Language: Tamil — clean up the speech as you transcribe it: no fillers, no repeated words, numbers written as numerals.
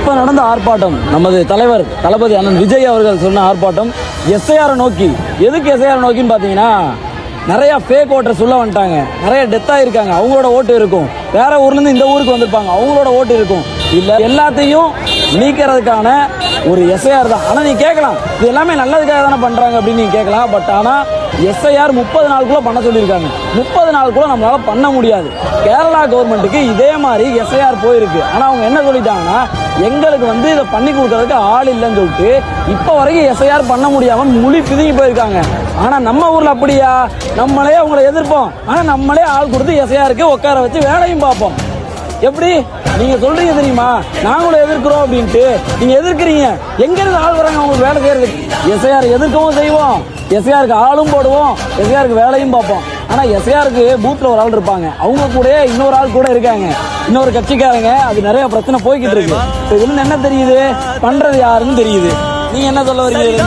இப்ப நடந்த ஆர்ப்பாட்டம் நமது தலைவர் தளபதி அண்ணன் விஜய் அவர்கள் சொன்ன ஆர்ப்பாட்டம் எஸ்ஐஆர் நோக்கி. எதுக்கு எஸ்ஐஆர் நோக்கின்னு பாத்தீங்கன்னா, நிறைய ஃபேக் ஓட்டர் சொல்ல வந்துட்டாங்க, நிறைய டெத் ஆயிருக்காங்க, அவங்களோட ஓட்டு இருக்கும். வேற ஊர்ல இருந்து இந்த ஊருக்கு வந்திருப்பாங்க, அவங்களோட ஓட்டு இருக்கும். இல்ல எல்லாத்தையும் நீக்கிறதுக்கான ஒரு எஸ்ஐஆர் தான். ஆனா நீ கேட்கலாம், இது எல்லாமே நல்லதுக்காக தானே பண்றாங்க அப்படின்னு நீ கேட்கலாம். பட் ஆனா எஸ்ஐஆர் 30 நாளுக்குள்ள பண்ண சொல்லியிருக்காங்க. 30 நாளுக்குள்ள நம்மளால பண்ண முடியாது. கேரளா கவர்மெண்ட்டுக்கு இதே மாதிரி எஸ்ஐஆர் போயிருக்கு. ஆனா அவங்க என்ன சொல்லிட்டாங்கன்னா, எங்களுக்கு இதை பண்ணி கொடுக்கறதுக்கு ஆள் இல்லைன்னு சொல்லிட்டு இப்ப வரைக்கும் எஸ்ஐஆர் பண்ண முடியாம மொழி பிதுங்கி போயிருக்காங்க. ஆனா நம்ம ஊர்ல அப்படியா? நம்மளே அவங்களை எதிர்ப்போம், ஆனா நம்மளே ஆள் கொடுத்து எஸ்ஐஆருக்கு உட்கார வச்சு வேலையும் பார்ப்போம். எப்படி நீங்க சொல்றீங்க தெரியுமா, நாங்களும் எதிர்க்கிறோம் அப்படின்ட்டு. நீங்க எதிர்க்கிறீங்க, எங்க இருந்து ஆள் வராங்க உங்களுக்கு வேலை செய்யறதுக்கு? எஸ்ஐஆர் எதிர்க்கவும் செய்வோம், எஸ்ஐஆருக்கு ஆளும் போடுவோம், எஸ்ஐஆருக்கு வேலையும் பார்ப்போம். ஆனா எஸ்ஐஆருக்கு பூத்ல ஒரு ஆள் இருப்பாங்க, அவங்க கூட இன்னொரு ஆள் கூட இருக்காங்க, இன்னொரு கட்சிக்காரங்க. அது நிறைய பிரச்சனை போய்கிட்டு இருக்கு. இதுல என்ன தெரியுது, பண்றது யாருன்னு தெரியுது. நீங்க என்ன சொல்ல வரீங்க?